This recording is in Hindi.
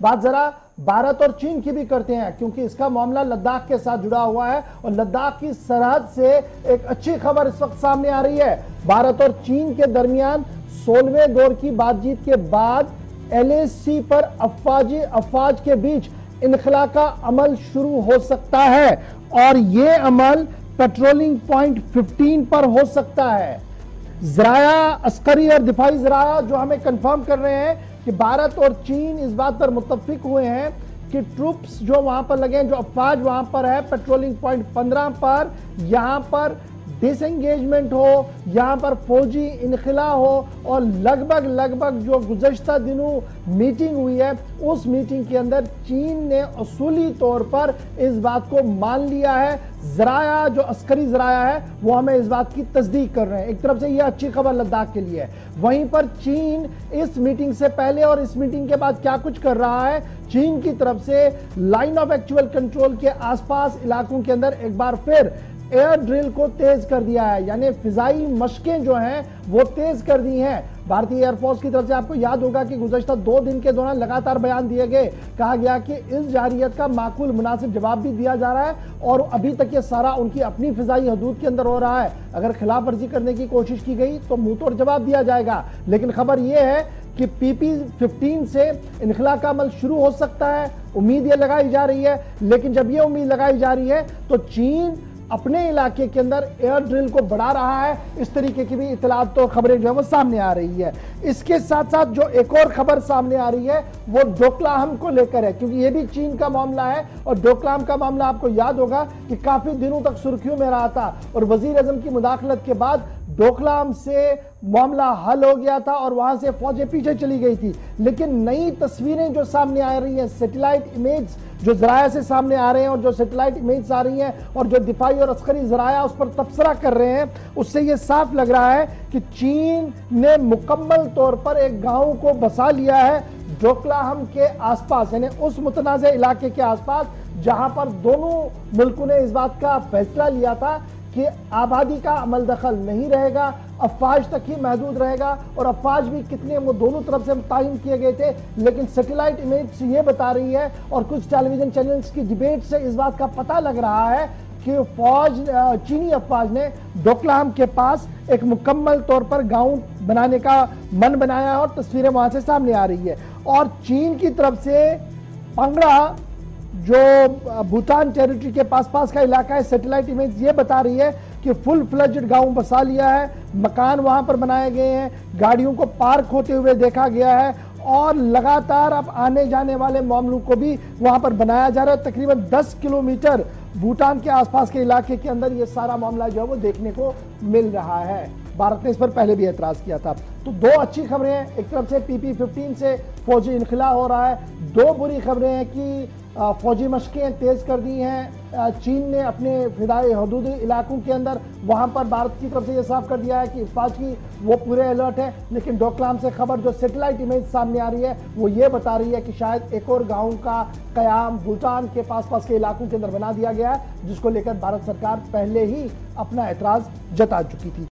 बात जरा भारत और चीन की भी करते हैं, क्योंकि इसका मामला लद्दाख के साथ जुड़ा हुआ है और लद्दाख की सरहद से एक अच्छी खबर इस वक्त सामने आ रही है। भारत और चीन के दरमियान 16वें दौर की बातचीत के बाद LAC पर अफवाज के बीच इनखला का अमल शुरू हो सकता है और यह अमल पेट्रोलिंग पॉइंट 15 पर हो सकता है। जराया अस्करी और दिफाई जराया जो हमें कंफर्म कर रहे हैं कि भारत और चीन इस बात पर मुत्तफिक हुए हैं कि ट्रूप्स जो वहां पर लगे हैं, जो अफवाज वहां पर है पेट्रोलिंग पॉइंट 15 पर, यहां पर डिसएंगेजमेंट हो, यहां पर फौजी इनखला हो और लगभग जो गुज़श्ता दिनों मीटिंग हुई है उस मीटिंग के अंदर चीन ने असूली तौर पर इस बात को मान लिया है। जराया जो अस्करी जराया है वो हमें इस बात की तस्दीक कर रहे हैं। एक तरफ से यह अच्छी खबर लद्दाख के लिए है, वहीं पर चीन इस मीटिंग से पहले और इस मीटिंग के बाद क्या कुछ कर रहा है। चीन की तरफ से लाइन ऑफ एक्चुअल कंट्रोल के आसपास इलाकों के अंदर एक बार फिर एयर ड्रिल को तेज कर दिया है, यानी फिजाई मशकें जो हैं वो तेज कर दी हैं। भारतीय एयरफोर्स की तरफ से आपको याद होगा कि गुज़श्ता 2 दिन के दौरान लगातार बयान दिए गए, कहा गया कि इस जारियत का माकूल मुनासिब जवाब भी दिया जा रहा है और अभी तक ये सारा उनकी अपनी फिजाई हदूद के अंदर हो रहा है। अगर खिलाफ वर्जी करने की कोशिश की गई तो मुंह तोड़ जवाब दिया जाएगा। लेकिन खबर यह है कि PP-15 से इनखला का अमल शुरू हो सकता है, उम्मीद ये लगाई जा रही है। लेकिन जब ये उम्मीद लगाई जा रही है तो चीन अपने इलाके के अंदर एयर ड्रिल को बढ़ा रहा है, इस तरीके की भी इतलात तो खबरें जो है वो सामने आ रही है। इसके साथ साथ जो एक और खबर सामने आ रही है वो डोकलाम को लेकर है, क्योंकि ये भी चीन का मामला है और डोकलाम का मामला आपको याद होगा कि काफी दिनों तक सुर्खियों में रहा था और वजीर आजम की मुदाखलत के बाद डोकलाम से मामला हल हो गया था और वहां से फौजें पीछे चली गई थी। लेकिन नई तस्वीरें जो सामने आ रही हैं, सैटेलाइट इमेज जो जराया से सामने आ रहे हैं और जो सैटेलाइट इमेज आ रही हैं और जो दिफाई और अस्करी जराया उस पर तबसरा कर रहे हैं, उससे यह साफ लग रहा है कि चीन ने मुकम्मल तौर पर एक गांव को बसा लिया है डोकलाम के आसपास, यानी उस मुतनाज़ इलाके के आसपास जहां पर दोनों मुल्कों ने इस बात का फैसला लिया था कि आबादी का अमल दखल नहीं रहेगा, अफवाज तक ही महदूद रहेगा। और अफवाज भी कितने वो दोनों तरफ से मुतय्यन किए गए थे, लेकिन सैटेलाइट इमेज से ये बता रही है और कुछ टेलीविजन चैनल्स की डिबेट से इस बात का पता लग रहा है कि चीनी अफवाज ने डोकलाम के पास एक मुकम्मल तौर पर गांव बनाने का मन बनाया है और तस्वीरें वहां से सामने आ रही है। और चीन की तरफ से पंगड़ा जो भूटान टेरिटरी के पास का इलाका है, सैटेलाइट इमेज ये बता रही है कि फुल फ्लेज्ड गांव बसा लिया है, मकान वहां पर बनाए गए हैं, गाड़ियों को पार्क होते हुए देखा गया है और लगातार अब आने जाने वाले मामलों को भी वहां पर बनाया जा रहा है। तकरीबन 10 किलोमीटर भूटान के आसपास के इलाके के अंदर ये सारा मामला जो है वो देखने को मिल रहा है। भारत ने इस पर पहले भी एतराज किया था। तो 2 अच्छी खबरें हैं, एक तरफ से PP-15 से फौजी इनखला हो रहा है, 2 बुरी खबरें हैं कि फौजी मशकें तेज कर दी हैं चीन ने अपने फिदाई हदूदी इलाकों के अंदर। वहां पर भारत की तरफ से यह साफ कर दिया है कि फौज की वो पूरे अलर्ट है। लेकिन डोकलाम से खबर जो सैटेलाइट इमेज सामने आ रही है वो ये बता रही है कि शायद एक और गांव का कयाम भूटान के पास के इलाकों के अंदर बना दिया गया है, जिसको लेकर भारत सरकार पहले ही अपना एतराज जता चुकी थी।